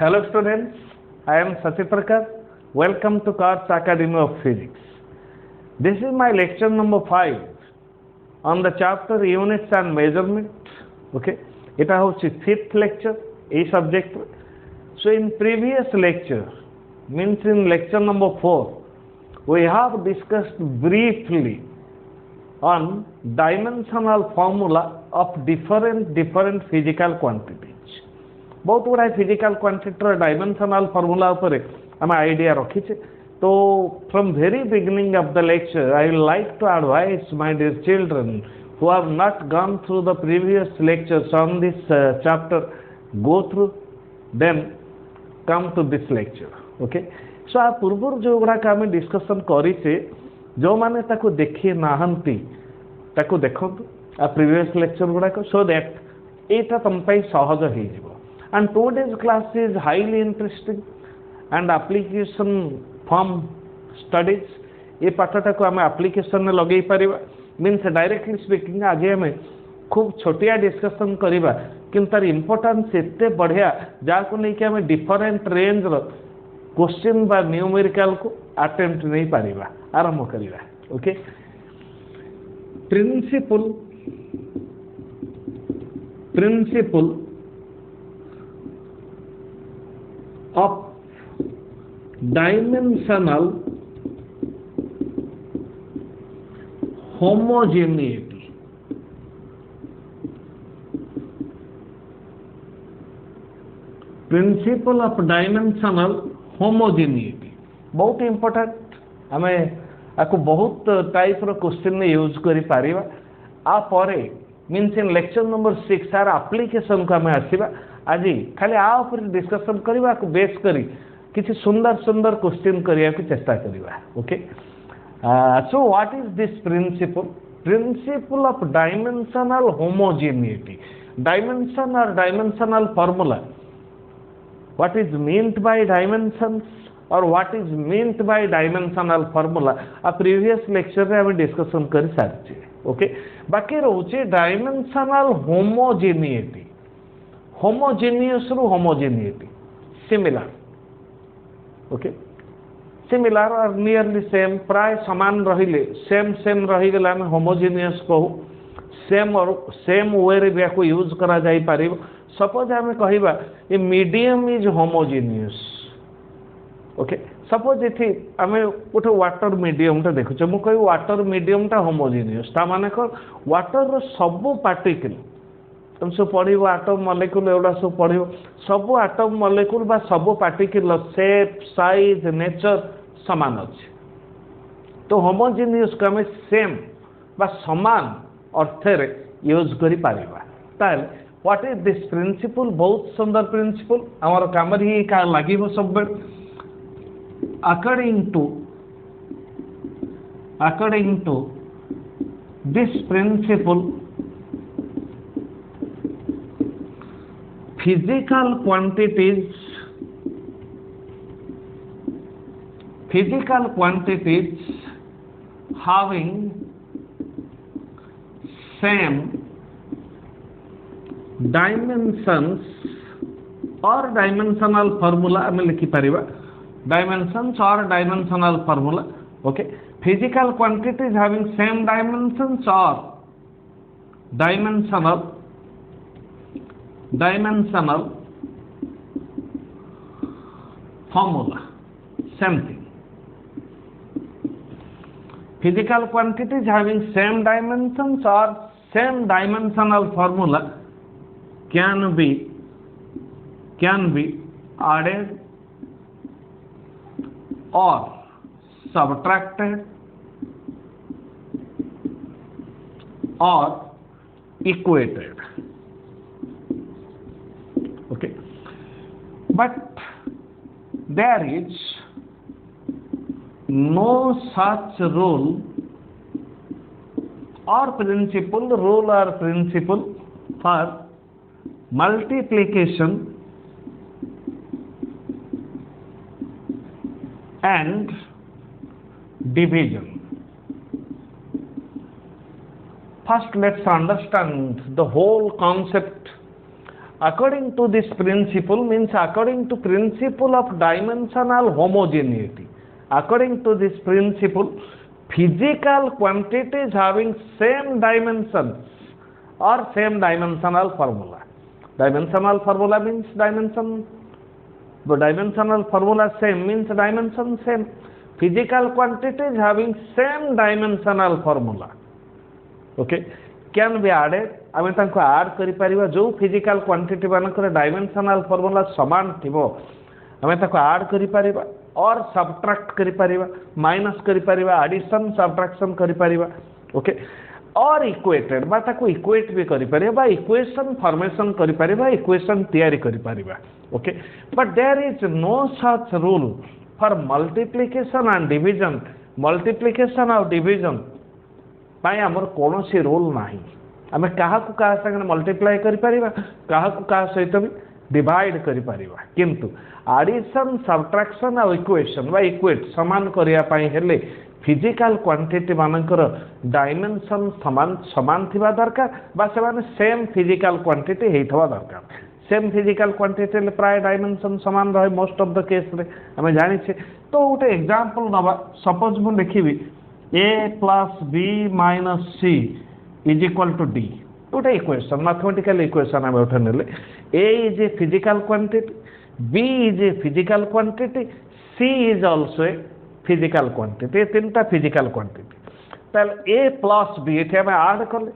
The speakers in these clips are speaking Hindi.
Hello students, I am Sachitraka. Welcome to Kars Academy of Physics. This is my lecture number 5 on the chapter Units and Measurement. Okay, it is the 5th lecture, a subject. So in previous lecture, means in lecture number 4, we have discussed briefly on dimensional formula of different physical quantities. बहुत गुड़ा फिजिकल क्वांटिटी डायमेंशनल फॉर्मूला ऊपर आम आइडिया रखीचे. तो from very beginning of the lecture I will like to advise my dear children who have not gone through the previous lectures on this chapter, go through then come to this lecture. Okay, so आ पूर्व जो गुड़ाक आम डिस्कसन करें जो मैंने ताको देखी नाहंती ताको देखंतु आ प्रीवियस लेक्चर गुड़ाक, सो दैट एटा तुम सहज हो. And today's class is highly interesting and application from studies. ये पाठटा को आम एप्लिकेशन में लगे पारिबा. मीन्स डायरेक्टली स्पीकिंग आज आम खूब छोटिया डिस्कसन करवा कि तार इम्पोर्टेंस एते बढ़िया जहाँ लेकिन आम डिफरेंट रेंज क्वेश्चन बा न्यूमेरिकल को अटेम्प्ट नहीं पारिबा. आरंभ करवा. Okay, principle of dimensional homogeneity. Principle of dimensional homogeneity बहुत इंपोर्टेंट. आम आपको बहुत टाइप रो क्वेश्चन में यूज करि पारिबा. आ परे मीन्स इन लेक्चर नंबर 6 आर एप्लिकेशन को आम आसीबा. आज खाली आ डिस्कसन करने को बेस करी किसी सुंदर सुंदर क्वेश्चन करने को चेष्टा करवा. Okay, so what is this principle of dimensional homogeneity. Dimension और dimensional formula, what is meant by dimensions और what is meant by dimensional formula आ प्रीवियस लेक्चर रे हम डिस्कसन कर सारी. ओके, बाकी रोचे डायमेंशनल होमोजेनिटी. होमोजेनियस रु होमोजेनिटी सिमिलर. ओके, सिमिलर और नियरली सेम प्राय समान रहिले सेम रहीगले आम होमोजेनियस कहू. सेम और सेम वे रे भी को यूज करा जाई पारिबो. सपोज आम कहबा a medium is homogeneous. Okay, suppose इथि आम गोटे वाटर मीडियम टा देखुचे, मु कहि वाटर मीडियम टा होमोजेनियस. ता माने को वाटर रो सब पार्टिकल तुम सब पढ़ो आटम मॉलिक्यूल एवडा सब पढ़ो. सब आटम मॉलिक्यूल बा सब पार्टिकल शेप साइज नेचर समान अच्छे. तो होमोजेनियस को आम सेम बा समान अर्थ यूज करि पारिबा. ताल व्हाट इज दिस प्रिंसिपल. बहुत सुंदर प्रिंसिपल आमर काम ही का लागिबो सब bell. according to this principle physical quantities having same dimensions or dimensional formula आम लिखि Paribas. dimensions or dimensional formula. okay, physical quantities having same dimensions or dimensional formula, same thing. Physical quantities having same dimensions or same dimensional formula can be added or subtracted or equated. Okay, but there is no such rule or principle for multiplication and division. First, let's understand the whole concept according to this principle means according to principle of dimensional homogeneity. According to this principle, physical quantities having same dimensions or same dimensional formula. Dimensional formula means dimension. The dimensional formula same means dimension same. Physical quantities having same dimensional formula, okay, can be added. आमे तांको ऐड करि परिबा जो फिजिकल क्वांटिटी मानकर डायमेंशनल फार्मूला समान थिबो आमे ताको ऐड करि परिबा और सब्ट्रैक्ट करि परिबा, माइनस करि परिबा, एडिशन सब्ट्रैक्शन करि परिबा, ओके, और इक्वेटेड बा ताको इक्वेट भी करि परिबा, इक्वेशन फॉर्मेशन करि परिबा, इक्वेशन तैयारी करि परिबा, okay. But there is no such rule for multiplication and division. Multiplication और डिवीजन पाई हमर कोनोसी रूल नाही. आमे काहा को काहा संग मल्टीप्लाई करि परिबा, काहा को काहा सहित भी डिवाइड करि परिबा, किंतु एडिशन सब्ट्रैक्शन और इक्वेशन बा इक्वेट समान करिया पाई हेले फिजिकल क्वांटिटी मानकर डायमेंशन समान समान थिबा दरकार बा सेमाने सेम फिजिकल क्वांटिटी हेइथबा दरकार. सेम फिजिकल क्वांटिटी ले प्राय डायमेंशन समान रहे मोस्ट ऑफ द केस रे आमे जानि छे. तो गोटे एग्जांपल नबा, सपोज मु लिखिबी a plus b minus c is equal to d. गोटे इक्वेशन मैथमेटिकल इक्वेशन आमे उठा नेले. a is a physical quantity, b is a physical quantity, c is also a physical quantity. ये तीनटा फिजिकल क्वांटिटी. ताले a plus b एथे आमे ऐड करले,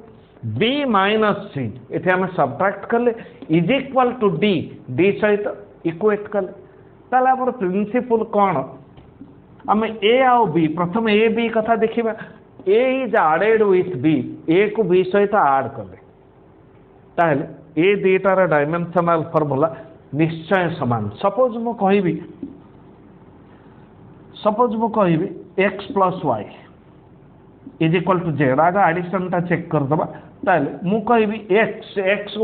b minus c एथे आमे सब्ट्रैक्ट करले is equal to d, d सहित इक्वेट करले. ताले हमर प्रिंसिपल कोन, आमे a और b प्रथम a b कथा देखिबा. a is added with b, a को b सहित ऐड करले ताले a दुईटार डायमेंशनल फार्मूला निश्चय समान. सपोज मु कहिबी x plus y is equal to z. आगे एडिशन टा चेक कर दबा. ताले मु कहिबी x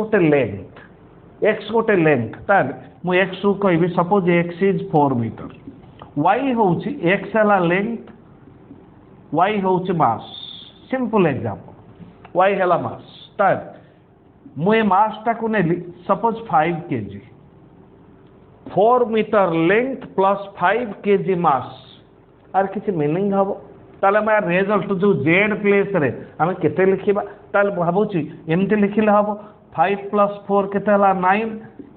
गोटे लेंथ ताले मु x को कहिबी suppose x is 4 metre, y होउची x हला लेंथ, y होउची मास. सिंपल एग्जांपल, y हला मास. ताले मु ए मास टा को नेली suppose 5 kg, 4 metre length plus 5 kg mass. आर किसी मीनिंग हबो? ताले मैं रिजल्ट जो z प्लेस रे हमें केते लिखिबा. ताले भाबुची एमते लिखिले हबो 5 प्लस 4 केते हला 9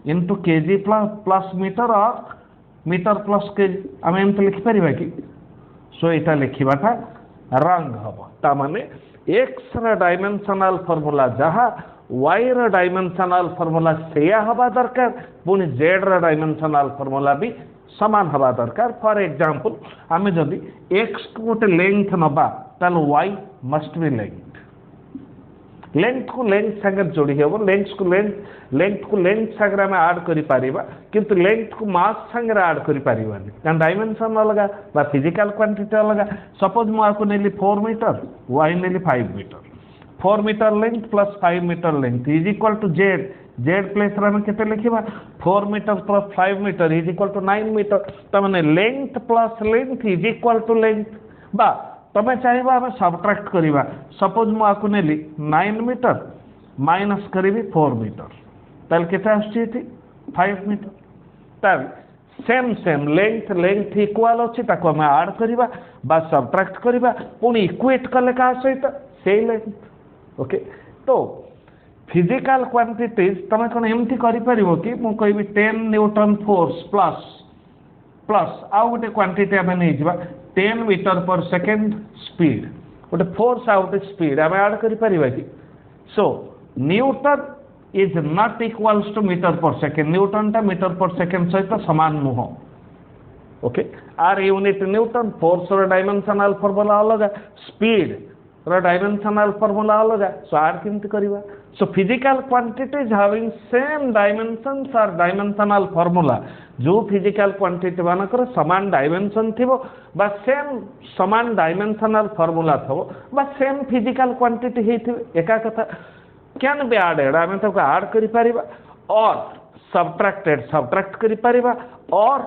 इनटू kg प्लस मीटर और मीटर प्लस kg. हमें एमते लिखि परिबा कि? सो एटा लिखिबाटा रंग हबो. ता माने x रा डायमेंशनल फार्मूला जहा y रा डायमेंशनल फार्मूला सेया हबा दरकार, पुनी z रा डायमेंशनल फार्मूला भी समान हवा दरकार. फॉर एग्जांपल आमे जदि x को गोटे लेंथ नबा ताल y must be length. Length को लेंथ संगे जोड़ी हेबो, लेंथ को लेंथ संगे में ऐड करि परिबा, किंतु लेंथ को मास संगे ऐड करि परिबानी कारण डायमेंशन अलगा बा फिजिकल क्वांटिटी अलगा. सपोज मु आको नेली 4 मीटर, y नेली 5 metre. 4 metre length plus 5 metre length is equal to z place रे केते लिखिबा 4 metre plus 5 metre is equal to 9 metre. त माने length plus length is equal to length. बा तमे चाहिबा हम सब्ट्रैक्ट करिबा. सपोज मु आकु नेली 9 मीटर माइनस करिबी 4 मीटर, ताल केते आछी 5 मीटर. ताल सेम लेंथ इक्वल अछि ताको हम ऐड करिबा बा सब्ट्रैक्ट करिबा, पुनी इक्वेट करले का सहित से लेंथ. ओके. तो फिजिकल क्वांटिटीज तमे कोन एमथि करि परिबो कि मु कहबी 10 न्यूटन फोर्स प्लस आउ गोटे क्वांटिटी आमे नै जिबा 10 मीटर पर सेकंड स्पीड, गोटे फोर्स आउट स्पीड आमे ऐड करि परिबा कि? So newton is not equals to metre per second. Newton टा मीटर पर सेकंड सहित समान नुह. ओके. आर यूनिट न्यूटन, फोर्स रो डायमेंशनल फार्मूला अलग, स्पीड रो डायमेंशनल फार्मूला अलग. सो आर किंत करिबा? So physical quantities having same dimensions or dimensional formula, जो physical quantity मानकर समान डायमेंशन थिबो बा सेम समान डायमेंशनल फार्मूला थबो बा सेम physical quantity हेथिबे एका कथा कैन बी एडेड. आमे तो ऐड करि परिबा और सब्ट्रैक्ट करि परिबा और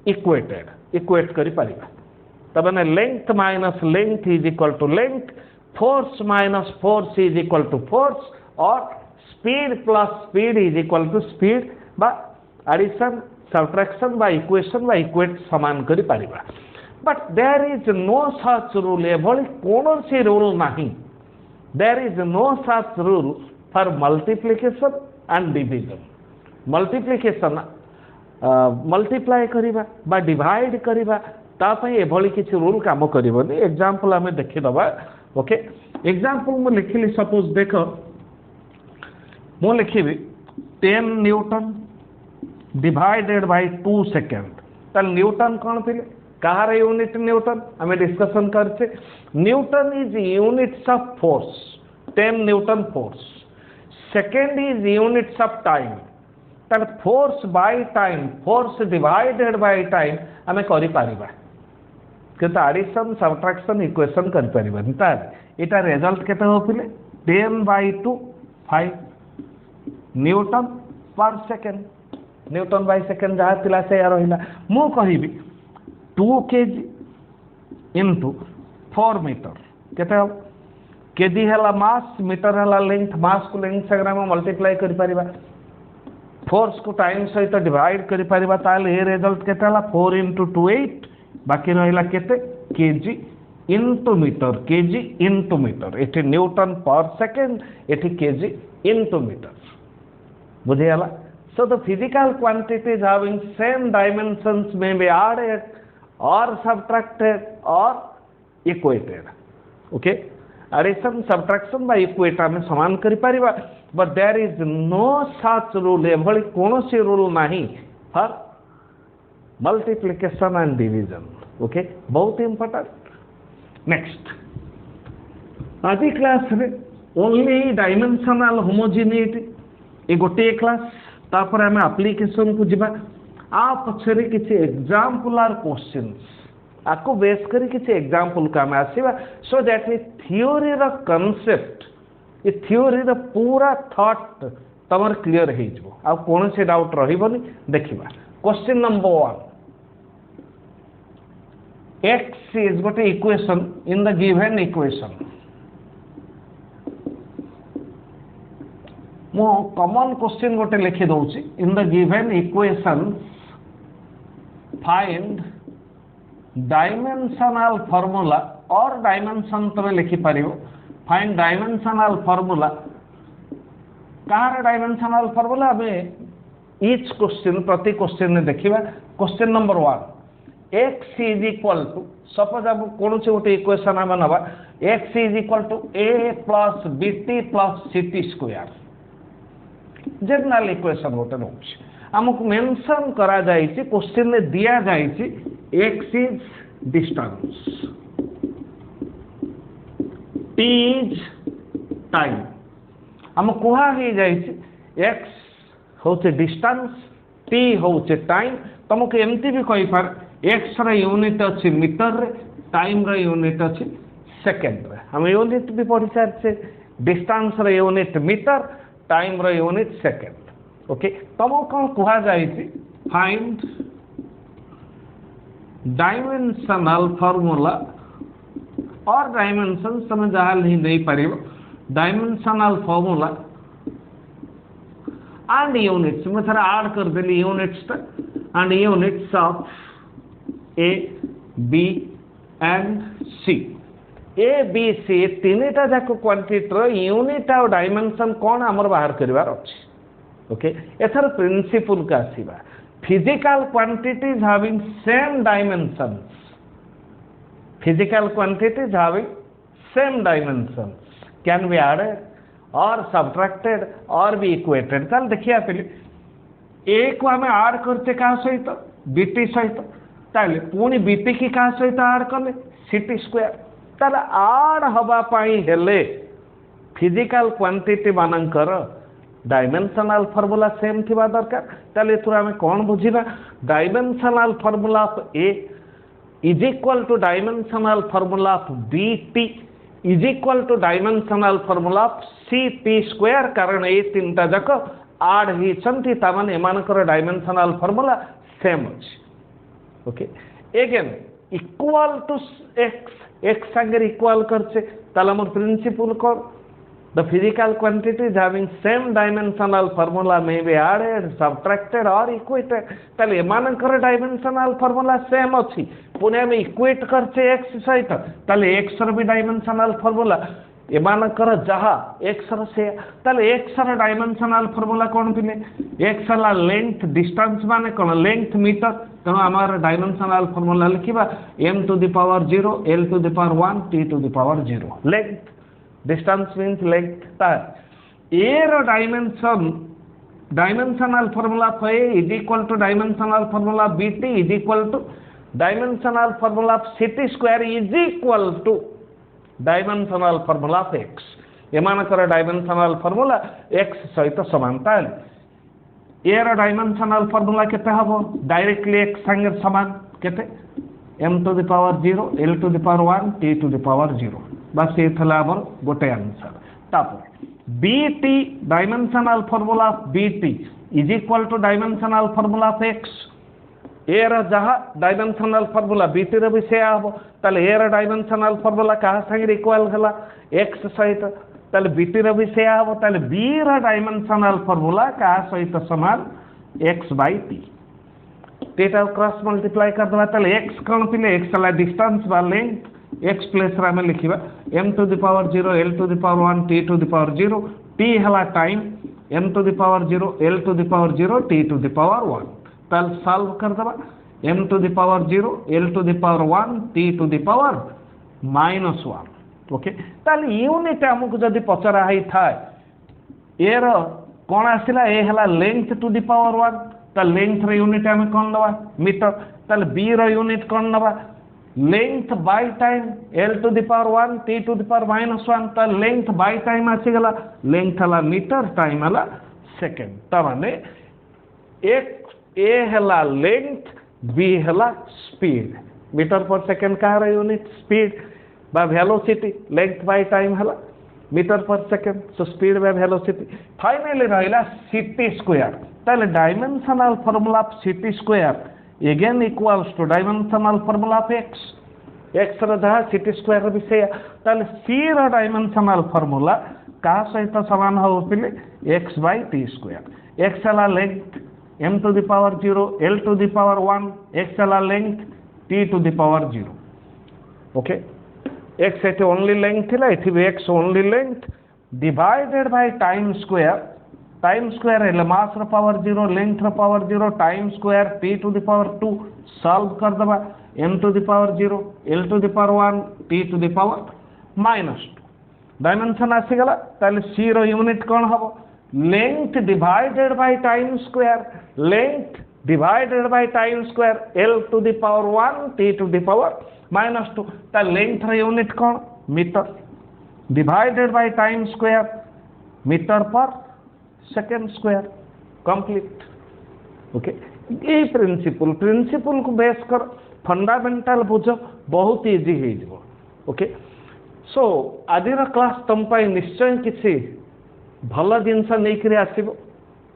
इक्वेट करि परिबा. तबने length minus length is equal to length, force minus force is equal to force और speed plus speed is equal to speed बा एडिशन सब्ट्रैक्शन बा इक्वेशन बा इक्वेट समान करि परिबा but there is no such rule एभली कौन सी रूल नहीं there is no such rule for multiplication and division multiplication multiply करिबा बा डिवाइड करिबा ता पई एभली किछि रूल काम करिवनी एग्जांपल हमें देखि दबा ओके एग्जांपल मु लिखिली सपोज देखो मु लिखिबी 10 न्यूटन डिवाइडेड बाय 2 सेकंड ताल न्यूटन कौन थिले कहार यूनिट न्यूटन हमें डिस्कशन करछे newton is units of force 10 newton force second is units of time तार force by time force divided by time हमें करि परिबा किंतु एडिशन सब्ट्रैक्शन इक्वेशन करि परिबा तार एटा रिजल्ट केते होपिले 10 bye 2 5 Newton per second newton by second जहाँ थिला से रहिला मु कहिबी 2 kg इनटू 4 मीटर केते हो केजी हला मास मीटर हला लेंथ मास को लेंथ से हम मल्टीप्लाई करि परिबा फोर्स को टाइम सहित डिवाइड करि परिबा ताले ए रिजल्ट केते हला 4 into 2 8 बाकी रहिला केते केजी इनटू मीटर एठी न्यूटन पर सेकंड एठी केजी इनटू मीटर बुझियाला so the physical quantities having same dimensions may be added or subtracted or equated okay addition subtraction by equate हमें समान करि परिबा but there is no such rule एभली कोनोसी रूल नहीं for multiplication and division okay बहुत इंपोर्टेंट नेक्स्ट आज क्लास रे ओनली डायमेंशनल होमोजेनिटी ए गोटे क्लास तापर हमें एप्लीकेशन को जिबा आ पछरे किछि एग्जांपलर क्वेश्चंस आपको बेस करी किछि एग्जांपल का में आसीबा सो दैट ए थ्योरी रो कांसेप्ट ए थ्योरी रो पूरा थॉट तमर क्लियर हे जबो आ कोन से डाउट रहिबनी देखिबा question number 1 x is got a equation in the given equation मो कॉमन क्वेश्चन गोटे लिखि दउची in the given equation find dimensional formula और डायमेंशन तमे लिखि परियो फाइंड डायमेंशनल फार्मूला कार डायमेंशनल फार्मूला में ईच क्वेश्चन प्रति क्वेश्चन ने देखिबा question number 1 x is equal to suppose अब कोन से गोटे इक्वेशन हम नबा x is equal to a plus bt plus ct square general equation गोटे नउछि हमको मेंशन करा जायछि क्वेश्चन ने दिया जायछि x is distance t is time हम कोहा हे जायछि x होचे डिस्टेंस t होचे टाइम तुमको एमती भी कहि पार x रा यूनिट अछि मीटर रे टाइम रा यूनिट अछि सेकंड रे हम यूनिट भी पढ़ि सारछे डिस्टेंस रा यूनिट मीटर टाइम रो यूनिट सेकंड ओके तुमको कौन कहा जायछि फाइंड डायमेंशनल फार्मूला और डायमेंशन समझ आ नहीं परिबो डायमेंशनल फार्मूला एंड यूनिट्स में थोड़ा ऐड कर देली units and units of a b and c a b c तीनटा जाक क्वांटिटी यूनिट और डायमेंशन कौन आमर बाहर करबार अछि ओके एथर प्रिंसिपल का आसीबा physical quantities having same dimensions physical quantities having same dimensions can be added और सब्ट्रैक्टेड और बी इक्वेटेड चल देखिए पहले ए को हमें ऐड करते का सहित बीटी सहित ताले पुणी बीटी की का सहित ऐड करले सीटी स्क्वायर ताले ऐड हबा पाई हेले फिजिकल क्वांटिटी मानकर डायमेंशनल फार्मूला सेम थिबा दरकार ताले एथुरा हमें कोन बुझिबा dimensional formula of A is equal to dimensional formula of b t is equal to dimensional formula of c t square कारण ए तीनटा जक ऐड ही छंती तामाने एमानकर डायमेंशनल फार्मूला सेम अछि okay again equal to x x संगे इक्वल करछे ताले हमर प्रिंसिपल कर The physical quantities having same dimensional formula may be added, subtracted or equated. ताले एमानकर dimensional formula same अच्छी पुणे में equate करचे x सहित ताले x र भी dimensional formula एमानकर जहाँ x र से ताले x र dimensional formula कौन पिले x ला length distance माने कौन length meter तो हमारा dimensional formula लिखिबा m to the power 0 l to the power 1 t to the power 0 length distance means length तार air dimensional formula of A is equal to dimensional formula of BT is equal to dimensional formula of CT square is equal to dimensional formula of X एमानकर dimensional formula X सहित समान तार air dimensional formula केते हबो directly X संगे समान केते m to the power 0 l to the power 1 t to the power 0 बस ये थला हमर गोटे आंसर तापर bt dimensional formula of bt is equal to dimensional formula of x a रा जहा dimensional formula bt रे भी से आबो ताले a रा dimensional formula कहा संगे इक्वल हला x सहित ताले bt रे भी से आबो ताले b रा dimensional formula कहा सहित समान x by t तेटा क्रॉस मल्टीप्लाई कर दबा ताले x कोन पिले x ला डिस्टेंस बा लेंथ x प्लस रा में लिखिबा m to the power 0 l to the power 1 t to the power 0 t हला time m to the power 0 l to the power 0 t to the power 1 ताल सॉल्व कर दबा m to the power 0 l to the power 1 t to the power -1 okay ताल यूनिट हमकु जदी पचरा हाई थाए ए रो कोन आसिला ए हला लेंथ टू द पावर 1 ता लेंथ रे यूनिट हम कोन लवा मीटर ताल b रो यूनिट कोन लवा length by time l to the power 1 t to the power -1 ता length by time आसी गला length हला मीटर टाइम हला सेकंड ता माने एक a हला length b हला स्पीड मीटर पर सेकंड का रे यूनिट स्पीड बा वेलोसिटी length by time हला metre per second so speed by velocity finally रहला ct स्क्वायर ताले dimensional formula of ct square again equals to dimensional formula of x x रहा ct square विषय ताले c रा dimensional formula का सहित समान हो पिले x by t square x La length m to the power 0 l to the power 1 x La length t to the power 0 okay x Ete only length थिला एठी x only length divided by time square है मास रा पावर 0 लेंथ रा power 0 time square t to the power 2 solve कर दबा m to the power 0 l to the power 1 t to the power -2 dimension आसी गला ताले c रो यूनिट कोन हबो length divided by time square length divided by time square l to the power 1 t to the power -2 ता लेंथ रा यूनिट कोन metre divided by time square metre per second square complete okay ये प्रिंसिपल को बेस कर फंडामेंटल बुझ बहुत इजी हो जिवो ओके सो आदिर क्लास तुम पाई निश्चय किसी भल जिनस नहीं करे आसीबो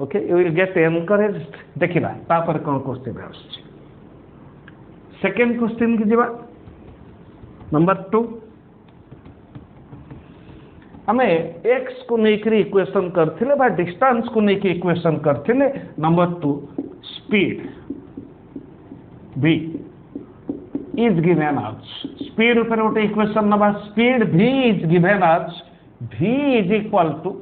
okay you will get encouraged देखिबा तापर कोन क्वेश्चन आछी सेकेंड क्वेश्चन की जिबा नंबर 2 हमें x को लेकर इक्वेशन करथिले बा डिस्टेंस को लेकर इक्वेशन करथिले number 2 speed v is given as speed ऊपर उठे इक्वेशन नबा speed v is given as v is equal to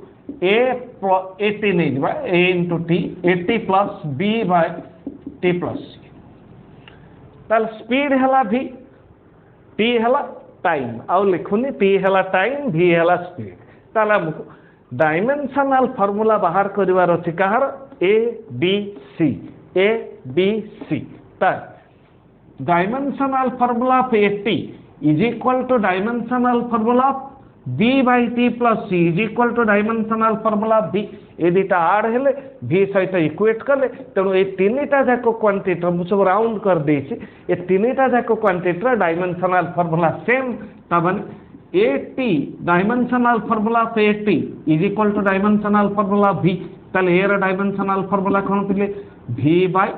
at नहीं बा a into t at plus b by t plus c ताल स्पीड हला v t हला टाइम आउ लिखुनी t हला टाइम v हला स्पीड ताला डायमेंशनल फार्मूला बाहर करिवार अछि कहार a b c ता dimensional formula of at is equal to dimensional formula of b by t plus c is equal to dimensional formula of b ए दिटा आड हेले v सहित इक्वेट कले तेणु ए तीनटा जाको क्वांटिटी हम सब राउंड कर देछि ए तीनटा जाको क्वांटिटी डायमेंशनल फार्मूला सेम तबन at dimensional formula of at is equal to dimensional formula of v ताले ए रा डायमेंशनल फार्मूला कोन पिले v by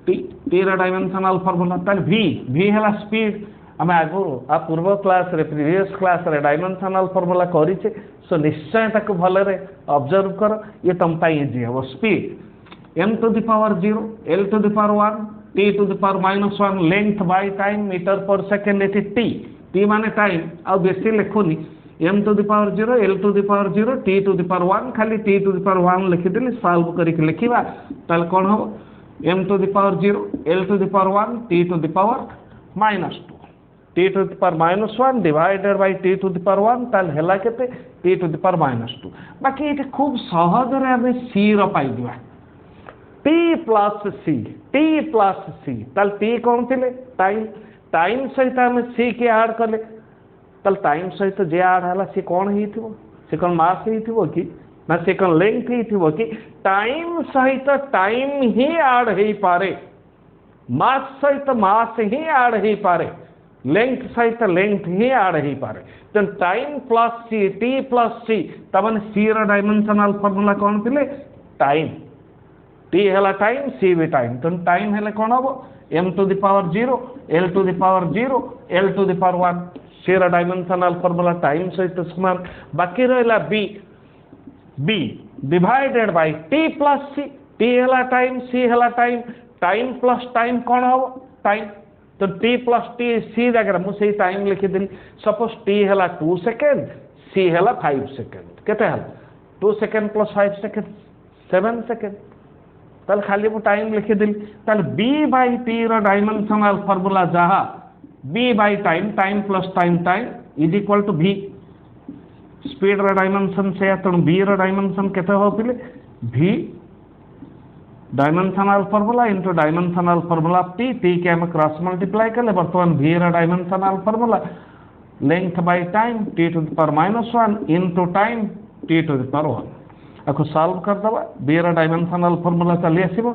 t रा डायमेंशनल फार्मूला ताले v हला स्पीड आम आगुरी आ पूर्व क्लास रे प्रीवियस क्लास रे डायमेंशनल फॉर्मूला करिचे सो निश्चय ताको भलरे ऑब्जर्व कर ये तुम पाई इजी हो speed m to the power 0 l to the power 1 t to the power -1 length by time metre per second एटी t माने टाइम आ बेसी लिखुनी m to the power 0 l to the power 0 t to the power 1 खाली t टू द पावर 1 लिखि देली सॉल्व करके लिखिबा ताल कोन हो m to the power 0 l to the power 1 t to the power -2 t to the power -1 divided by t to the power 1 ताल हेला केते t to the power -2 बाकी ये खूब सहज रे हमें c रो पाई दिवा t plus c ताल t कौन थिले टाइम सहित हमें c के ऐड करले ताल टाइम सहित जे ऐड हला से कौन ही थिवो से कौन मास ही थिवो कि ना से कौन लेंथ ही थिवो कि टाइम सहित टाइम ही ऐड ही पारे मास सहित मास ही ऐड ही पारे लेंथ सहित लेंथ ही ऐड ही पारे तो time plus C T plus C तमन सी रो डायमेंशनल फार्मूला कौन थिले टाइम टी हला टाइम सी भी टाइम तो टाइम हेले कौन हो m to the power 0 l to the power 0 l to the power 1 C रो डायमेंशनल फार्मूला टाइम सहित समान बाकी रहला b divided by t plus C t हला टाइम सी हला टाइम प्लस टाइम कौन हो टाइम तो t प्लस टी सी जगह मुझे टाइम लिखिदेली सपोज t है 2 सेकेंड c है 5 सेकेंड केते हल 2 सेकेंड प्लस 5 सेकेंड 7 सेकेंड ताल खाली मु टाइम लिखिदेली ताल b बाय t रो डायमेंशनल फार्मूला जहा b by time plus time is equal to v speed रो डायमेंशन से तो b रो डायमेंशन केते हो पिले v dimensional formula into dimensional formula of t के हम क्रॉस मल्टीप्लाई करले बर्तमान v रा dimensional formula length by time t to the power -1 into time t to the power 1 ako solve कर दबा v रा डायमेंशनल फार्मूला चली आसीबो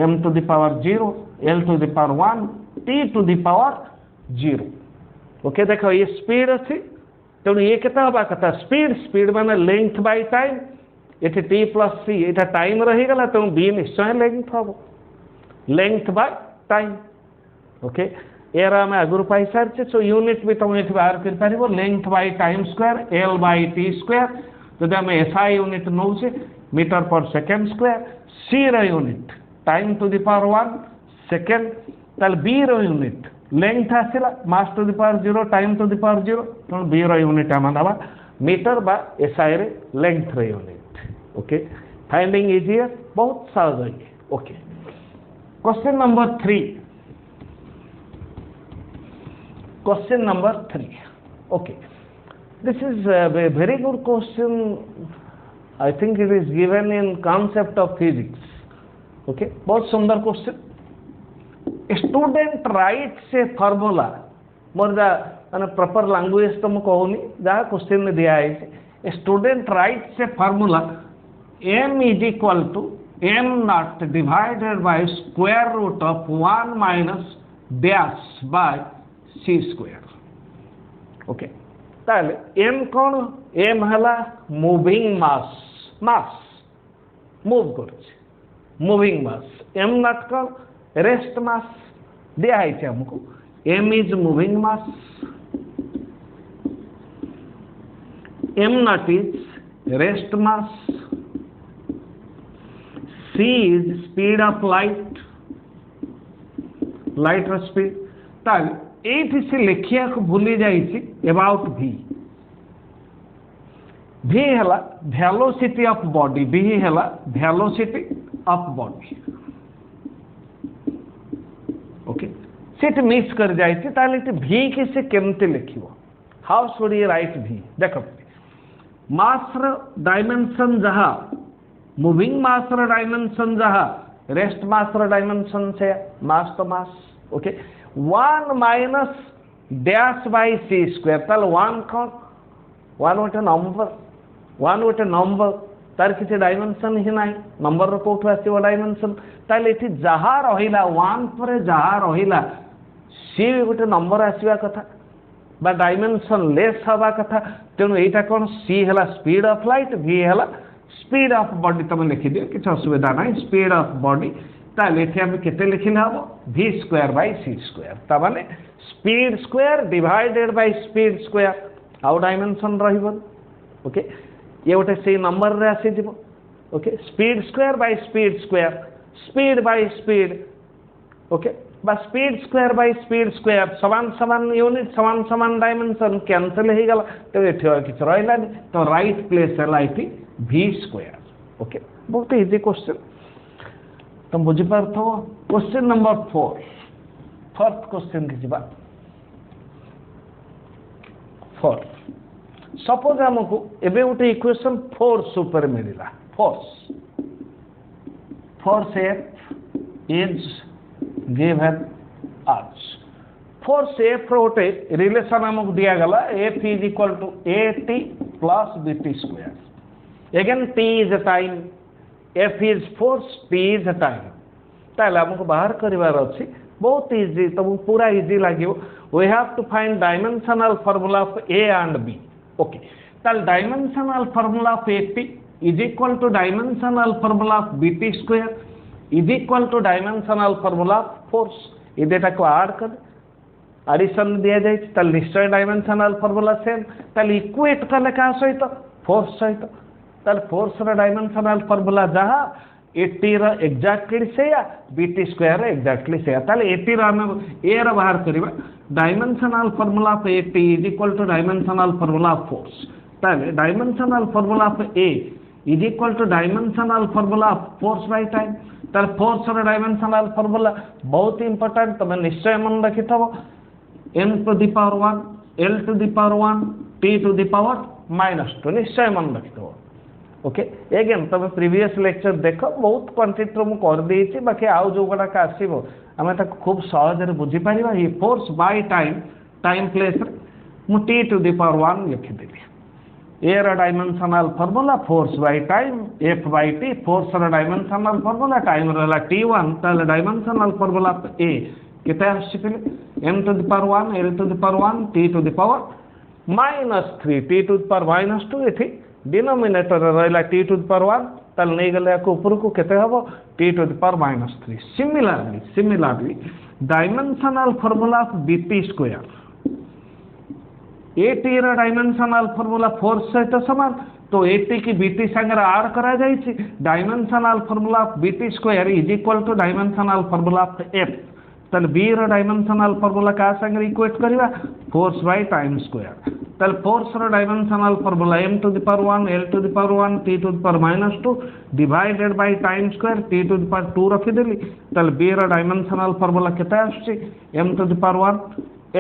m to the power 0 l to the power 1 t to the power 0 okay देखो ये स्पीड अछि तो ये केता बा कथा स्पीड माने लेंथ बाय टाइम ये टी प्लस सी ये टाइम रही गला तो बी निश्चय लेंथ हम length by time okay era में आगुर पाई सारी सो यूनिट भी तुम ये बाहर कर पार length by time square L by T square जब आम एसआई यूनिट नौचे metre per second square C रो unit time to the power 1 second ताल बी रो यूनिट लेंथ आसला mass to the power 0 time to the power 0 तो बी रो यूनिट आम दबा मीटर बा एसआई रे लेंथ रो यूनिट ओके फाइंडिंग इजियर बहुत सहज है okay question number 3 okay this is a very good question I think it is given in concept of physics okay बहुत सुंदर क्वेश्चन स्टूडेंट राइट से फार्मूला मोर जा माने प्रॉपर लैंग्वेज तो म कहूनी जहाँ क्वेश्चन में दिया है स्टूडेंट राइट से formula m is equal to m naught divided by square root of 1 minus dash by c square okay ताले m कौन m हला मूविंग मास मूव कर मूविंग मास m नॉट कौन रेस्ट मास दिया है हमको m is moving mass m not is rest mass c is speed of light ର speed ताल एठी से लिखिया को भूली जाइछि अबाउट v हला वेलोसिटी ऑफ बॉडी v हला velocity of body okay set miss कर जाइछि ताले v के से केमते लिखिबो how should you write v देखो मास र डायमेंशन जहा मूविंग मास र डायमेंशन जहा रेस्ट मास र डायमेंशन से मास तो mass okay 1 minus dash by c square ताल 1 कौन 1 गोटे नंबर तार किसी डायमेंशन ही ना नंबर रो कोठो आसीबो डायमेंशन ताल एठी जहा रहिला 1 पर जहा रहिला c गोटे नंबर आसीबा कथा बा डायमेंशन लेस हवा कथा तेणु एटा कौन c हला स्पीड ऑफ लाइट v हला स्पीड ऑफ बॉडी तुम लिखि दियो किछ असुविधा ना स्पीड ऑफ बॉडी ताले एठी हम केते लिखिले हबो v square by c square ता माने speed square divided by speed square आउ डायमेंशन रहिबो ओके ये गोटे से नंबर रे आसी दिबो okay speed square by speed okay बा स्पीड स्क्वायर समान समान यूनिट समान समान डायमेंशन कैंसिल हो गला तो एठियो किछ रहलानी तो राइट प्लेस है लाइट v स्क्वायर ओके बहुत इजी क्वेश्चन तुम बुझी पारथो क्वेश्चन नंबर 4 फोर्थ क्वेश्चन की जिबा 4 सपोज हमको एबे गोटे इक्वेशन फोर्स ऊपर मिलला force is given as force F रोटे रिलेशन हमको दिया गला F is equal to AT plus BT square again T is a time F is force T is a time ताले हमको बाहर करिवार अछि बहुत इजी तुम पूरा easy लागियो we have to find dimensional formula of A and B okay ताल dimensional formula of AT is equal to dimensional formula of BT square is equal to dimensional formula of force ये डेटा को ऐड कर एडिशन दिया जाए ताल निश्चय डायमेंशनल फार्मूला सेम ताल इक्वेट कले का सहित फोर्स सहित ताल फोर्स रा डायमेंशनल फार्मूला जहा एटी रा एग्जैक्टली से या बीटी स्क्वायर रा एग्जैक्टली से ताल एटी रा हम ए रा बाहर करिबा dimensional formula of AT is equal to dimensional formula of force ताल dimensional formula of A is equal to dimensional formula of force by time तार फोर्स रा डायमेंशनल फार्मूला बहुत इंपोर्टेंट तमे निश्चय मन रखिथबो n to the power 1 l to the power 1 t to the power -2 निश्चय मन रखिथबो ओके अगेन तमे प्रीवियस लेक्चर देखो बहुत क्वांटिटी मु कर देछि बाकी आउ जो गडा का आसीबो हमें त खूब सहज रे बुझी पारिबा ये फोर्स बाय टाइम प्लेस मु t to the power 1 लिखि देली ए रा dimensional formula force by time f by t force रा डायमेंशनल फार्मूला टाइम रहला t1 ताले डायमेंशनल फार्मूला a कितना आसिले m to the power 1 l to the power 1 t to the power -3 t to the power -2 एथि डिनोमिनेटर रहला t to the power 1 ताल नै गले को ऊपर को केते हबो t to the power -3 similarly dimensional formula of bt square AT रा डायमेंशनल फार्मूला फोर्स सहित समान तो AT की BT संगे ऐड करा जाई छी dimensional formula of BT square is equal to dimensional formula of F तल B रा डायमेंशनल फार्मूला का संगे इक्वेट करिवा फोर्स बाय टाइम स्क्वायर तल फोर्स रा dimensional formula m to the power 1 l to the power 1 t to the power -2 divided by time square t to the power 2 रखि देली तल B रा डायमेंशनल फार्मूला केता आछि m to the power 1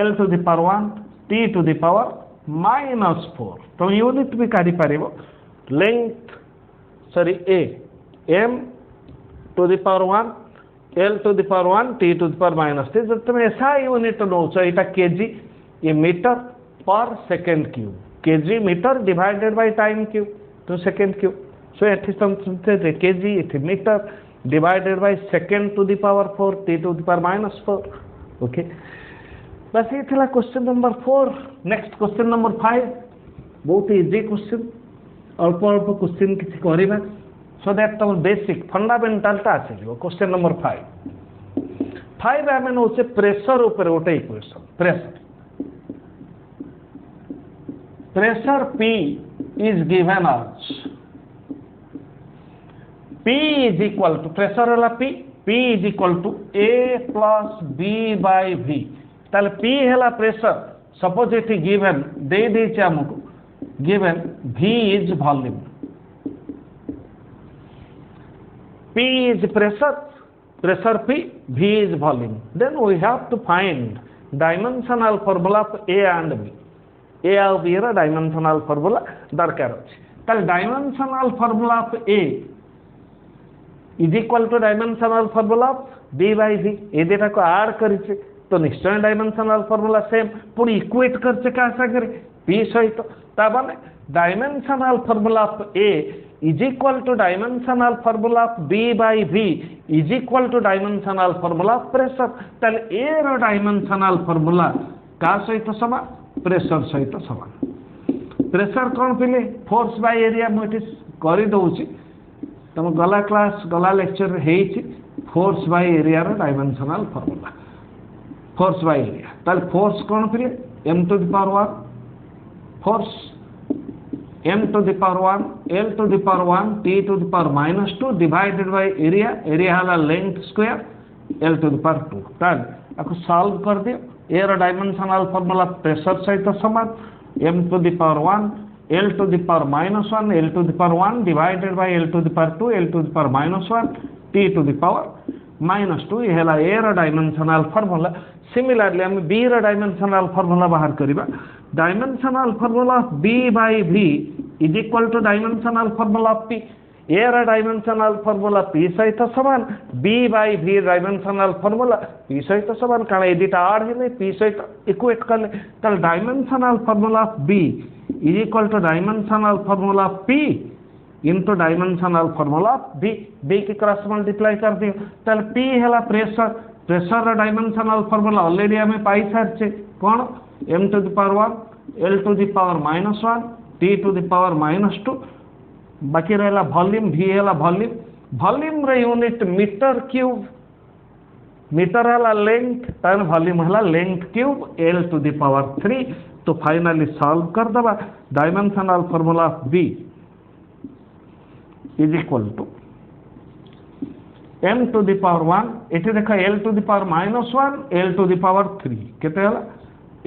l to the power 1 t to the power -4 तो यूनिट भी काढी पारिबो length sorry a m to the power 1 l to the power 1 t to the power -3 जब तुम ऐसा यूनिट नोच एटा केजी ये metre per second cube KG metre divided by time cube तो सेकंड क्यूब सो एठी समझते केजी एठी metre divided by second to the power 4 t to the power -4 okay बस ये थला question number 4 next question number 5 बहुत इजी क्वेश्चन अल्प अल्प क्वेश्चन किछि करिबा सो दैट तुम बेसिक फंडामेंटल टा आसे जो क्वेश्चन नंबर 5 हमें नोचे प्रेशर ऊपर गोटे equation pressure P is given as P is equal to pressure वाला P is equal to A plus B by V ताले P हैला प्रेशर सपोज इट गिवन दे देछि हमको given V is volume P is pressure P V is volume then we have to find dimensional formula of A and B A और B रा dimensional formula दरकार अछि ताले dimensional formula of A is equal to dimensional formula of B by V A data को ऐड करिছে तो निश्चय डायमेंशनल फार्मूला सेम पूरी इक्वेट करছে का संगे P सहित ता माने dimensional formula of A is equal to dimensional formula of B by V is equal to dimensional formula of pressure ताले A रो डायमेंशनल फार्मूला का सहित समान प्रेशर सहित समान प्रेशर कोन पिले फोर्स बाय एरिया मोटिस करि दउची तुम गला क्लास गला लेक्चर हेछि फोर्स बाय एरिया रो dimensional formula force by area ताल फोर्स कोन फिले m to the power 1 force m to the power 1 l to the power 1 t to the power -2 divided by area area हला length square l to the power 2 ताल आपको सॉल्व कर दियो ए रो डायमेंशनल फार्मूला प्रेशर सहित समान m to the power 1 l to the power -1 l to the power 1 divided by l to the power 2 l to the power -1 t to the power -2 ये हला a रो डायमेंशनल फार्मूला सिमिलरली हम b रो डायमेंशनल फार्मूला बाहर करिबा dimensional formula of b by v is equal to dimensional formula of p a रो डायमेंशनल फार्मूला p सहित समान b by v dimensional formula p सहित समान कारण एदिटा आड हेले p सहित इक्वेट करले त dimensional formula of b is equal to dimensional formula of P into dimensional formula of B B की क्रॉस मल्टीप्लाई कर दियो तल P हैला प्रेशर प्रेशर रा डायमेंशनल फार्मूला ऑलरेडी हमें पाई सारछे कोन m to the power 1 l to the power -1 t to the power -2 बाकी रहला वॉल्यूम V हैला वॉल्यूम वॉल्यूम रे यूनिट मीटर क्यूब मीटर हैला लेंथ तन वॉल्यूम हैला length cube l to the power 3 तो फाइनली सॉल्व कर दबा dimensional formula of B is equal to m to the power 1 एठी देखा l to the power -1 l to the power 3 केते हला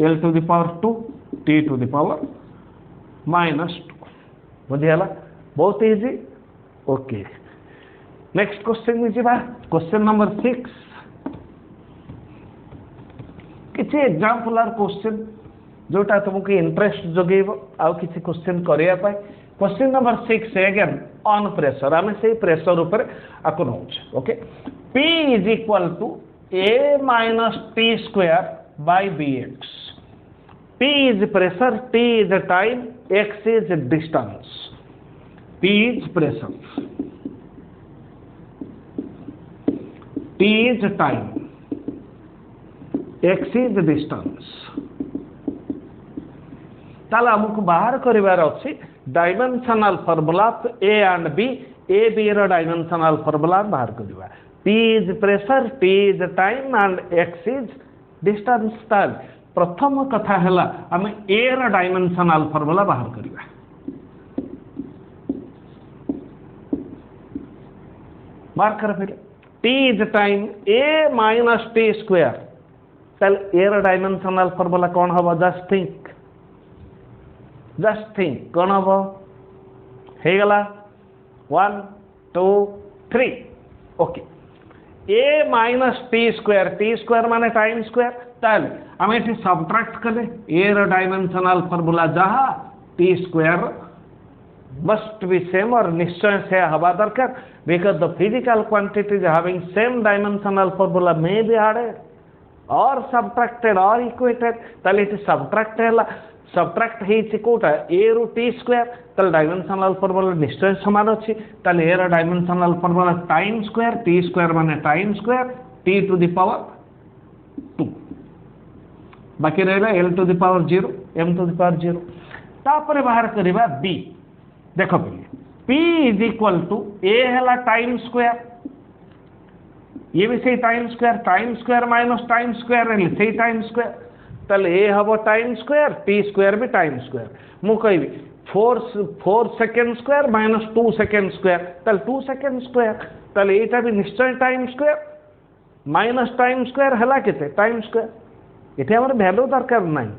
l to the power 2 t to the power -2 बुझी हला बहुत इजी ओके नेक्स्ट क्वेश्चन में जीवा क्वेश्चन नंबर 6 किछि एग्जांपलर क्वेश्चन जोटा तुमको इंटरेस्ट जगेब आउ किसी क्वेश्चन करिया पाए question number 6 again on pressure आमे से प्रेशर ऊपर आको नउछ okay P is equal to a minus t square by bx P is pressure t is time x is distance P is pressure t is time x is distance ताला हमको बाहर करिवार अछि dimensional formula A and B A B रो डायमेंशनल फार्मूला बाहर करिवा P is pressure T is time and x is distance ताल प्रथम कथा हला हम ए रो डायमेंशनल फार्मूला बाहर करिवा मार्क कर फिर T is time a minus t square ताल ए रो डायमेंशनल फार्मूला कोन हबो जस्ट थिंक कौन हम हो गला 1 2 3 okay a minus T square माने टाइम स्क्वायर ताले हम एठी सबट्रैक्ट कले a रो डायमेंशनल फार्मूला जहा T square must be same और निश्चय से हवा दरकार because the physical quantities having same dimensional formula may be added or subtracted or equated ताले एठी सबट्रैक्ट हैला सबट्रैक्ट हेछि कोटा a रो t स्क्वायर तल डायमेंशनल फार्मूला निश्चय समान अछि तल a रो dimensional formula time square t square माने time square t to the power 2 बाकी रहला l to the power 0 m to the power 0 तापर बाहर करबा b देखो p is equal to a हैला टाइम स्क्वायर ये भी सही time square minus time square रहले सही टाइम स्क्वायर तले ए हबो टाइम स्क्वायर टी स्क्वायर भी टाइम स्क्वायर मु कहबी 4 second square minus 2 second square तले 2 सेकंड स्क्वायर तले एटा भी निश्चय time square minus time square हला केते टाइम स्क्वायर एटे हमर वैल्यू दरकार नाही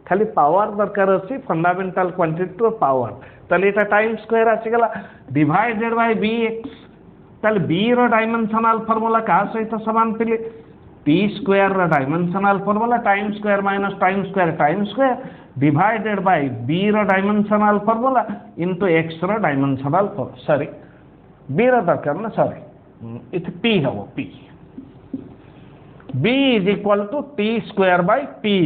खाली पावर दरकार अछि फंडामेंटल क्वांटिटी ऑफ पावर तले एटा टाइम स्क्वायर आछि गला डिवाइडेड बाय bx तले b रो डायमेंशनल फार्मूला का सहित समान पिले T square dimensional formula time square minus time square divided by B रो डायमेंशनल फार्मूला इनटू एक्स रो डायमेंशनल सॉरी बी रो दरकार ना सॉरी इथ पी हबो P B is equal to T square by P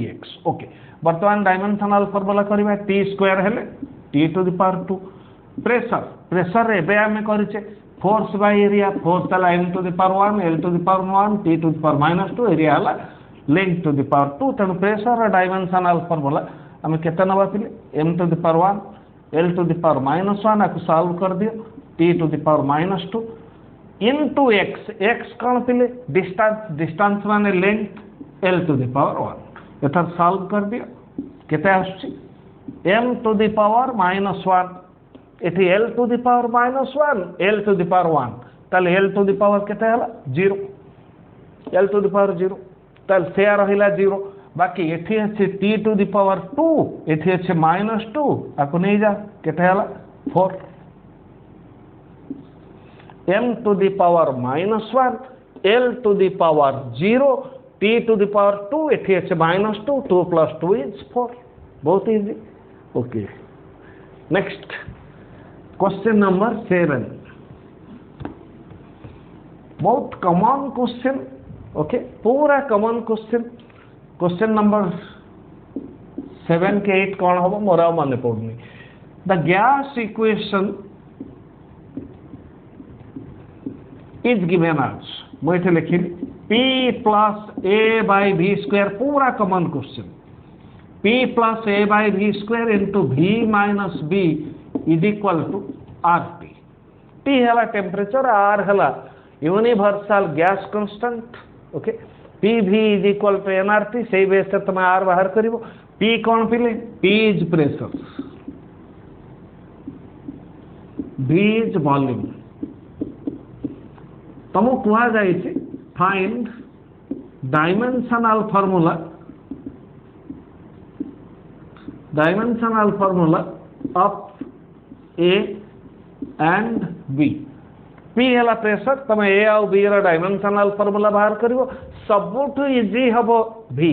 X okay वर्तमान डायमेंशनल फार्मूला करबा टी स्क्वायर हेले T to the power 2 pressure एबे हमें करिचे फोर्स बाय एरिया फोर्स तला m to the power 1 l to the power 1 t to the power -2 area हला लेंथ टू द पावर 2 तन प्रेशर डायमेंशनल फार्मूला हम केते नबा पिले m to the power 1 l to the power -1 आको सॉल्व कर दियो t to the power -2 into X X कौन थे डिस्टेंस डिस्टेंस माने length L to the power 1 एथर सॉल्व कर दिया केते आछी m टू द पावर -1 एठी l to the power -1 l to the power 1 ताले l टू द पावर केते हला 0 l टू द पावर 0 ताले से रहिला 0 बाकी एठी अछि t टू द पावर 2 एठी अछि -2 आको नै जा केते हला 4 m to the power -1 l to the power 0 t to the power 2 एठी अछि -2 2 plus 2 is 4 बहुत easy okay next question number 7 बहुत कॉमन क्वेश्चन ओके पूरा कॉमन क्वेश्चन क्वेश्चन नंबर 7 के 8 कौन हम मोर मन पड़नी the gas equation is given as मुझे लिखी p plus a by v square पूरा common question p plus a by v square into v minus b is equal to RT T है टेम्परेचर R है universal gas constant okay PV is equal to nRT से बेस तुम R बाहर करिवो P कौन पिले P is pressure V is volume तुमको कहा जाए find dimensional formula of A and B P है प्रेशर तुम ए आउ बी रो डायमेंशनल फार्मूला बाहर करिवो सबुठु इजी हबो भी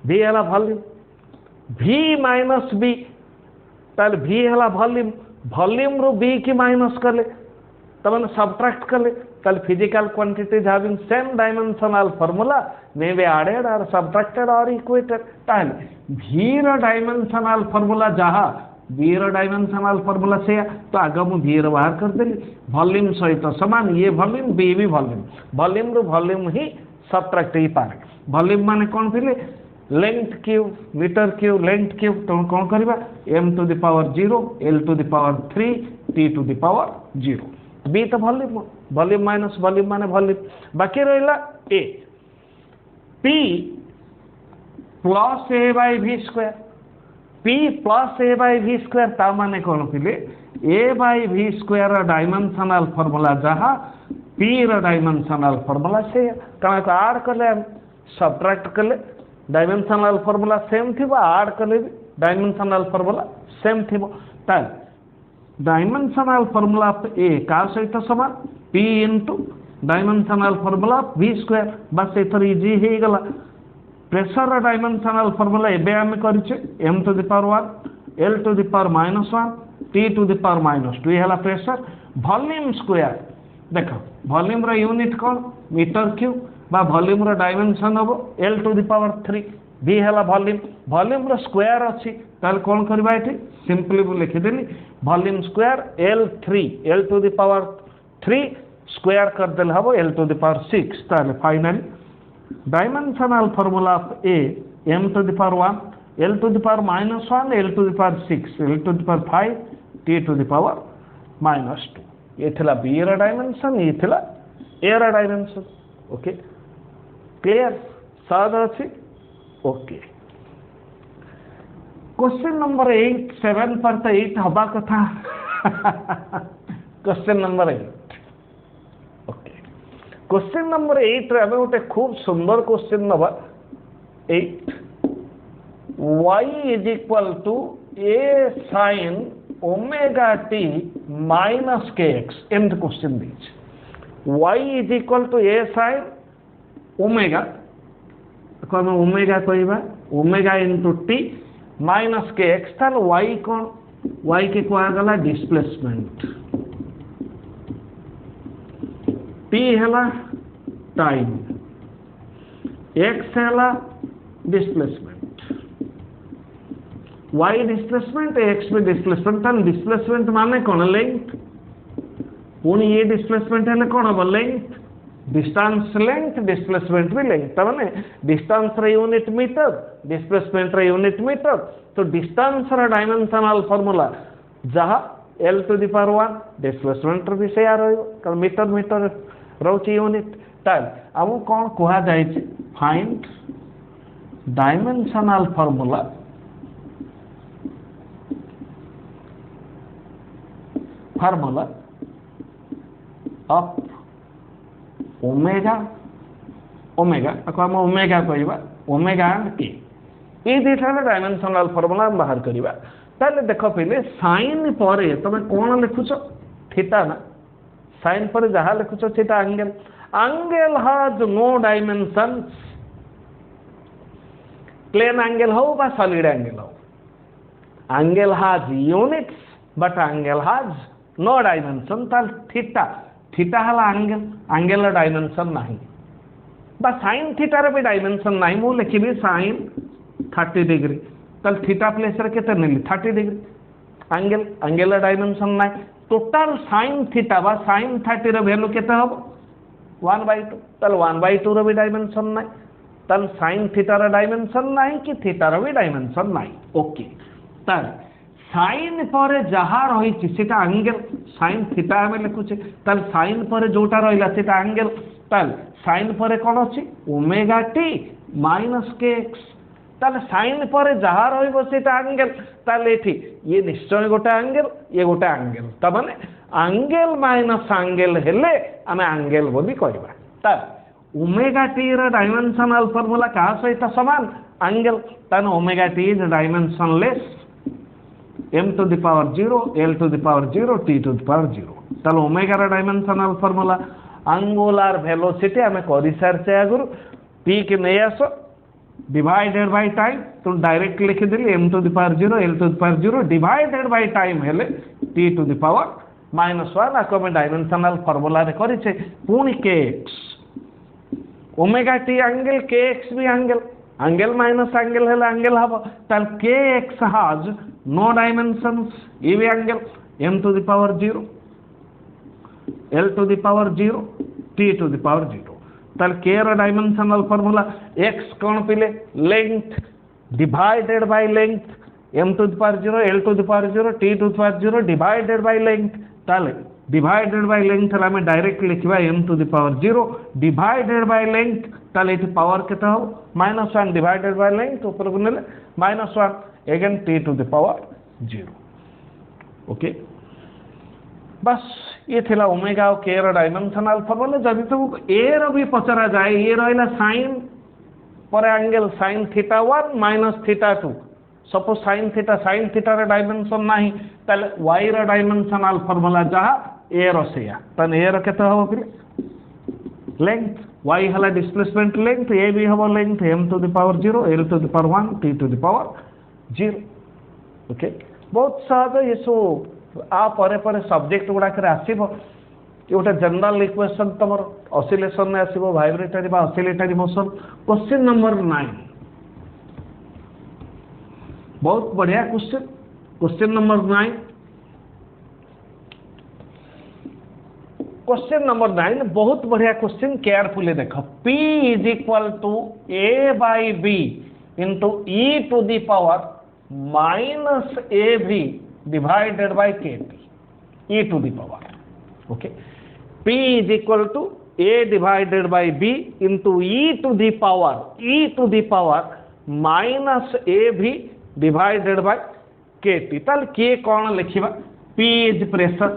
भी है वॉल्यूम भी माइनस बी ताले भी है वॉल्यूम वॉल्यूम रो बी की माइनस कले तमने सब्ट्रैक्ट कले ताले physical quantities having same dimensional formula may be added और सब्ट्रैक्टेड और इक्वेटेड ताले भी रो डायमेंशनल फार्मूला जहा बी रो डायमेंशनल फार्मूला से तो आगे मु भी रो बाहर कर देली वॉल्यूम सहित समान ये वॉल्यूम बी भी वॉल्यूम वॉल्यूम रो वॉल्यूम ही सब्ट्रैक्ट ही पारे वॉल्यूम माने कोन थिले length cube metre cube length cube तो कौन करबा m to the power 0 l to the power 3 t to the power 0 b तो वॉल्यूम वॉल्यूम माइनस वॉल्यूम माने वॉल्यूम बाकी रहला a p plus a by v square p plus a by v square ता माने कोन थिले a by v square dimensional formula जहा p रो डायमेंशनल फार्मूला से कना को ऐड करले सब्ट्रैक्ट करले डायमेंशनल फार्मूला सेम थी ऐड करले डायमेंशनल फार्मूला सेम थी ताल डायमेंशनल फार्मूला ए का सहित समान p into dimensional formula v square बस एथर इजी हे गला प्रेशर डायमेंशनल फार्मूला एबे हम करछे m to the power 1 l to the power -1 t to the power -2 ये हला प्रेशर वॉल्यूम स्क्वायर देखो वॉल्यूम रो यूनिट कोन मीटर क्यूब बा वॉल्यूम रो डायमेंशन हबो l to the power 3 v हला वॉल्यूम वॉल्यूम रो स्क्वायर अछि ताल कोन करबा एठी सिंपली बु लिखि देली volume square l3 l to the power 3 square कर देल हबो l टू द पावर 6 ताल finally dimensional formula of a m to the power 1 l to the power -1 l to the power 6 l to the power 5 t to the power -2 ये थिला b रा डायमेंशन ये थिला a रा डायमेंशन ओके क्लियर सादा अछि ओके क्वेश्चन नंबर 8 7 पर तो 8 हबा कथा question number 8 okay question number 8 रे हमें गोटे खूब सुंदर क्वेश्चन नबा 8 y is equal to a sin omega t minus kx end question this y is equal to a sin omega कौन ओमेगा कहबा omega into t minus kx ताल y कौन y के कहा गला डिस्प्लेसमेंट t हैला टाइम x हैला डिस्प्लेसमेंट y डिस्प्लेसमेंट x में डिस्प्लेसमेंट ताल डिस्प्लेसमेंट माने कौन लेंथ पुनी ये डिस्प्लेसमेंट है कौन हम लेंथ डिस्टेंस लेंथ डिस्प्लेसमेंट भी लेंथ तमाने डिस्टेंस रे यूनिट मीटर डिस्प्लेसमेंट रे यूनिट मीटर तो डिस्टेंस रा डायमेंशनल फार्मूला जहा L to the power 1 displacement भी से कारण मीटर मीटर रोची यूनिट ताल आम कौन कह जाए find dimensional formula of omega omega आम ओमेगा कहवा ओमेगा एंड के ये दुटा डायमेंशनल फॉर्मूला बाहर करवा ताले देख पहले साइन पर तुम कौन लिखुच थीटा ना साइन पर जहाँ लिखुच theta angle angle has no dimension plane angle हो बा सॉलिड एंगल हो angle has units but angle has no dimension ताल थीटा थीटा हला एंगल डायमेंशन नहीं बा साइन थीटार भी डायमेंशन नहीं मु लिखी साइन 30 डिग्री ताल थीटा प्लेस रे केते नेली 30 डिग्री एंगल डायमेंशन नहीं टोटल साइन थीटा बा साइन 30 रे वैल्यू केते हबो 1/2 ताल 1/2 रे भी डायमेंशन नहीं ताल साइन थीटार डायमेंशन नहीं कि थीटार भी डायमेंशन नहीं ओके ताल साइन पर जहाँ रही सीटा एंगल साइन थीटा आम लिखुचे ताल साइन पर जोटा रहा सीटा एंगल ताल साइन पर कौन अच्छी ओमेगा टी माइनस के एक्स ताले साइन पर जहाँ रहीटा एंगल ताले ये निश्चय गोटे एंगल ये गोटे एंगल तमाने एंगल माइनस एंगल हेले आम एंगल बोली कहवा ताल ओमेगा टी र डायमेंशनल फॉर्मूला क्या सहित समान एंगल ताने omega T is dimensionless m to the power 0 l to the power 0 t to the power 0 ताले ओमेगा र डायमेंशनल फॉर्मूला एंगुलर वेलोसिटी आम कर सारे आगुरी p के नहीं आस डिवाइडेड बाय टाइम तो direct लिखिदेली m to the power 0 l to the power 0 divided by time हेले t to the power -1 आको आम डायमेंशनल फॉर्मूला रे करिछे पुणी kx omega T angle kx भी एंगल माइनस एंगल हेले एंगल हम ताल kx हैज नो डायमेंशंस ये भी angle m to the power 0 l to the power 0 t to the power 0 ताल k र डायमेंशनल फॉर्मूला x कौन पिले length divided by length m to the power 0 l to the power 0 t to the power 0 divided by length ताले डिवाइडेड बाय लेंथ आम डायरेक्ट लिखा m to the power 0 divided by length ताले ये पावर केते हो -1 डिवाइडेड बाय लेंथ ऊपर को नेले -1 again t to the power 0 okay बस ये थिला ओमेगा और के रो डायमेंशनल फॉर्मूला जदि तुमको ए रो भी पचरा जाए ये रहिला साइन पर angle sin θ1 minus θ2 suppose sin theta रे डायमेंशन नाही ताले y रो डायमेंशनल फॉर्मूला जहा ए रो सेया तने ए रो केते हो फिर लेंथ y हला डिस्प्लेसमेंट लेंथ ए भी हबो length m to the power 0 l to the power 1 t to the power 0 okay बहुत सहज ये सब आ परे परे सब्जेक्ट गुड़ाक आसब ये गोटे जनरल इक्वेशन तुम ऑसिलेशन में आसो वाइब्रेटरी बा ऑसिलेटरी मोशन क्वेश्चन नंबर 9 बहुत बढ़िया क्वेश्चन नंबर 9 क्वेश्चन नंबर 9 बहुत बढ़िया क्वेश्चन केयरफुली देख P is equal to a by b into e to the power minus A B divided by K T e to the power okay P is equal to a divided by b into e to the power minus A B divided by K T ताल के कौन लिखा P is pressure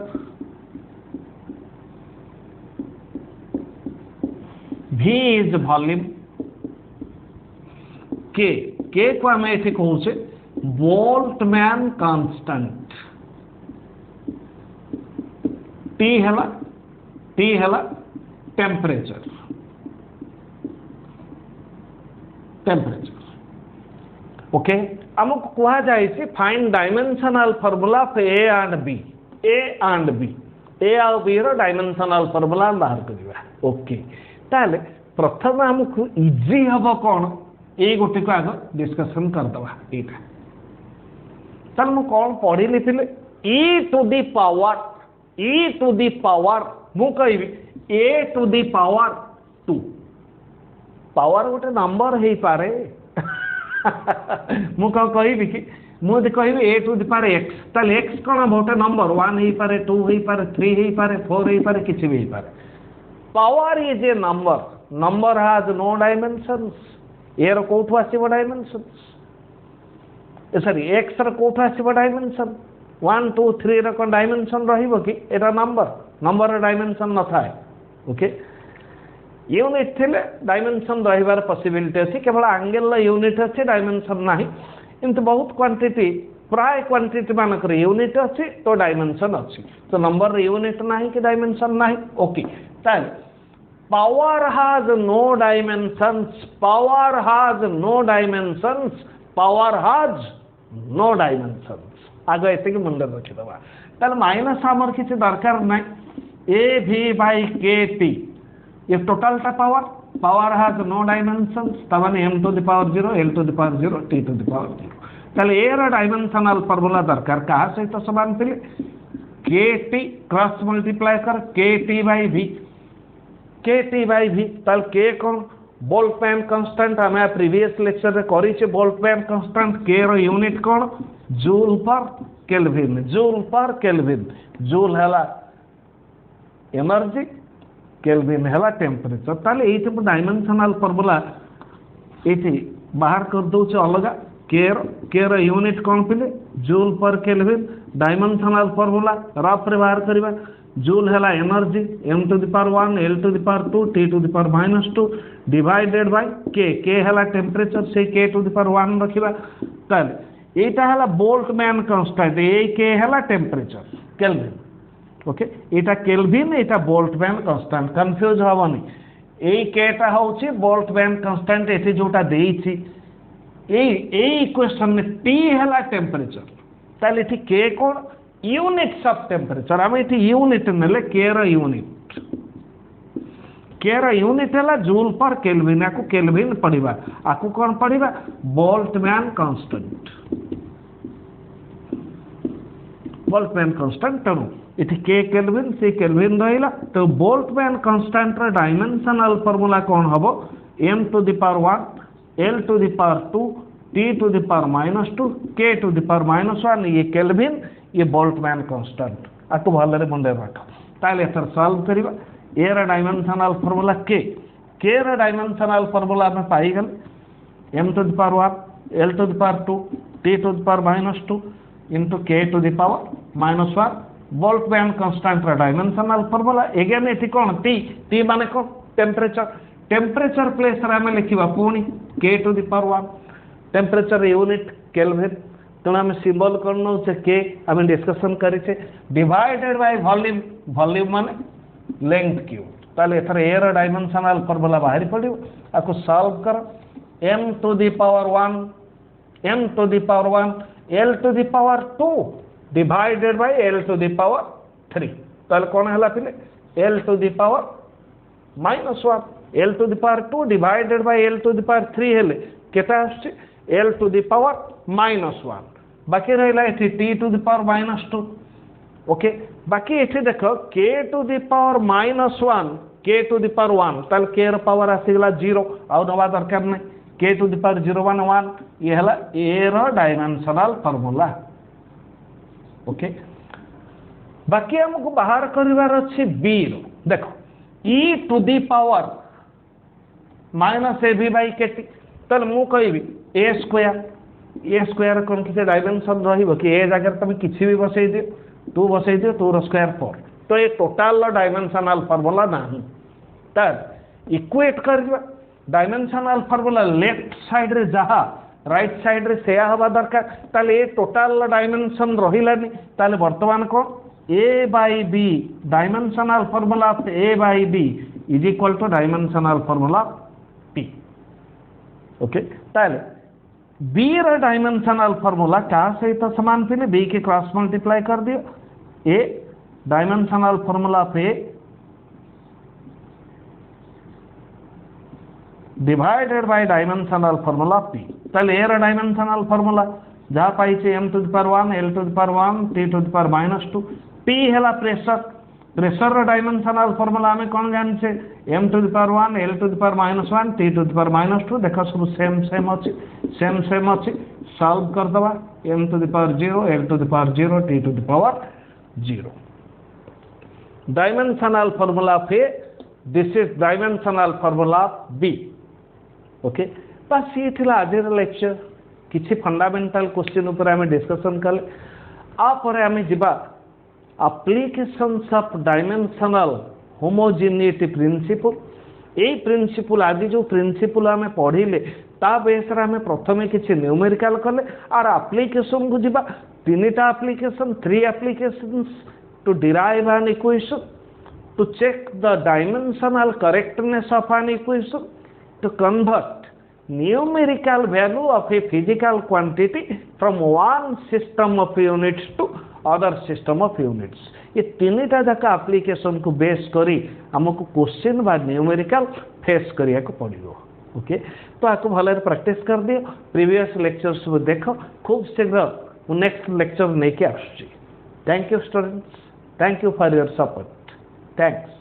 V is volume K को आम ये कहूचे बोल्टमैन कांस्टेंट T है टेम्परेचर ओके आमको कह जाए find dimensional formula of A and B A आउ बी रो डायमेंशनल फॉर्मूला बाहर करवा ओके ताले प्रथम आमको इजी हम कौन ये गोटे को आग डिस्कसन करदे यहाँ ताल मु कौन पढ़ी फिर e टू दी पावर मु कहि a to the power 2 power गोटे नंबर हो पारे मु कह कि मुझे कह A to the power X ताले एक्स कौन गोटे नंबर 1 हो पारे 2 हो पारे 3 हो पारे 4 हो पारे किसी भी हो पारे power is a number number has no dimensions एरो कोठु आसीबो डायमेंशंस सॉरी एक्स रो कोठु आसीबो डायमेंशन 1 2 3 रो कोन डायमेंशन रहिबो कि एटा नंबर नंबर रो डायमेंशन न थाए ओके यूनिट थिले डायमेंशन रहिबार पॉसिबिलिटी अछि केवल एंगल यूनिट अछि डायमेंशन नाही किंतु बहुत क्वांटिटी प्राय क्वांटिटी मानक यूनिट अच्छी तो डायमेंशन अच्छी तो नंबर यूनिट ना कि डायमेंशन ना ओके ताल power has no dimensions power has no dimensions power has no dimensions आगे ऐसे मुंडे रखिदबा ताल माइनस आमर किसी दरकार ना ए भी बाय के टी ये टोटल टा पावर हैज नो डायमेंशंस तबने m to the power 0 l to the power 0 t to the power 0 ताले ए रो डायमेंशनल फॉर्मूला दरकार कहा सहित समान थिले के टी क्रॉस मल्टीप्लाई कर के टी बाय v ताल के कोन बोल्टजमैन कांस्टेंट हमें प्रीवियस लेक्चर रे करी छे बोल्टजमैन कांस्टेंट के रो यूनिट कोन जूल पर केल्विन जूल हला एनर्जी केल्विन हला टेम्परेचर ताले एठी डायमेंशनल फॉर्मूला एठी बाहर कर दो अलग के रो यूनिट कौन पिले जूल पर केल्विन डायमेंशनल फॉर्मूला रफ रे बाहर करबा जूल हला energy m to the power 1 l to the power 2 t to the power -2 divided by K हला टेम्परेचर से k टू द पावर 1 रखिबा ताले एटा हला बोल्टजमैन कांस्टेंट ए के हला टेम्परेचर केल्विन ओके एटा केल्विन एटा बोल्टजमैन कांस्टेंट कंफ्यूज हबनी ए केटा होची बोल्टजमैन कांस्टेंट एठी जोटा देइछि ए इक्वेशन में टी हला टेम्परेचर ताले एठी के कोन यूनिट्स ऑफ टेम्परेचर हम एठी यूनिट नेले के रो यूनिट हला जूल पर केल्विन आकु केल्विन पढिबा आकु कोन पढिबा बोल्टजमैन कांस्टेंट तनु इति के केल्विन से केल्विन रहिला तो बोल्टजमैन कांस्टेंट रो डायमेंशनल फार्मूला कोन हबो m to the power 1 l to the power 2 t to the power -2 k to the power -1 ये केल्विन ये बोल्टजमैन कांस्टेंट आकु भलरे मुंडे रख ताले एथर सॉल्व करिबा ए रो डायमेंशनल फार्मूला के रो डायमेंशनल फार्मूला में पाई गल m to the power 1 l to the power 2 t to the power -2 into k to the power -1 Boltzmann constant रो डायमेंशनल फार्मूला अगेन एठी कोन t माने कोन टेम्परेचर प्लेस रे हमें लिखिबा पुनी k to the power 1 temperature unit kelvin तेणु आम सिंबल कर नौ के आम डिस्कसन करें डिवाइडेड बाय वॉल्यूम माने लेंथ क्यू ताले एथर ए रो डायमेंशनल फॉर्मूला बाहर पड़ो आपको सॉल्व कर m to the power 1 l to the power 2 divided by l to the power 3 ताले कोन हला पिले l to the power -1 l to the power 2 divided by l to the power 3 हेले केता आछे l टू द पावर -1 बाकी रहिला एठी t to the power -2 okay बाकी एठी देखो k to the power -1 k to the power 1 ताल k रो पावर आसीगला 0 आउ नवा दरकार नै k टू द पावर 0 1 1 ये हला a रो डायमेंशनल फार्मूला ओके बाकी हमको बाहर करिवार अछि b रो देखो e to the power -ab/kt ताल मु कहबी a स्क्वायर कौन किसी डायमेंशन रहिबो कि ए जगह तुम किसी भी बसई दियो 2 बसई दियो 2 रो स्क्वायर 4 तो ये टोटल डायमेंशनल फार्मूला नाही तब इक्वेट करबा डायमेंशनल फार्मूला लेफ्ट साइड रे जहा राइट साइड रे सेया हवा दरकार ताले ए टोटल डायमेंशन रहिलानी ताले वर्तमान को a by b dimensional formula of a by b is equal to dimensional formula p okay ताले b रो डायमेंशनल फार्मूला का सहित समान पिले b के क्रॉस मल्टीप्लाई कर दियो a डायमेंशनल फार्मूला पे divided by dimensional formula p ताले a रो डायमेंशनल फार्मूला जहा पाई छे m to the power 1 l to the power 1 t to the power -2 p हला प्रेशर प्रेशर डायमेंशनल फॉर्मूला आम कौन जाने m to the power 1 l to the power -1 t to the power -2 देख सब सेम सेम अच्छी सॉल्व करदे m to the power 0 l to the power 0 t to the power 0 dimensional formula of A, this is dimensional formula of B। Okay बस ये थिला आज लेक्चर किसी फंडामेंटल क्वेश्चन ऊपर आम डिस्कशन कले आपर आम जा applications of dimensional homogeneity principle. यही प्रिंसिपल आज जो प्रिंसिपल आम पढ़िले ता बेस आम प्रथम किसी न्यूमेरिकल कले और एप्लिकेशन को जीवा तीनटा application 3 applications to derive an equation, to check the dimensional correctness of an equation, to convert numerical value of a physical quantity from one system of units to other system of units। ये तीनटा जाक एप्लिकेशन को बेस करी हमको क्वेश्चन बा न्यूमेरिकल फेस करिया को पड़ो। ओके तो आपको भले प्रैक्टिस कर दियो, प्रीवियस लेक्चर्स देख खूब शीघ्र नेक्स्ट लेक्चर नहीं के आसुची। Thank you students, thank you for your support, thanks।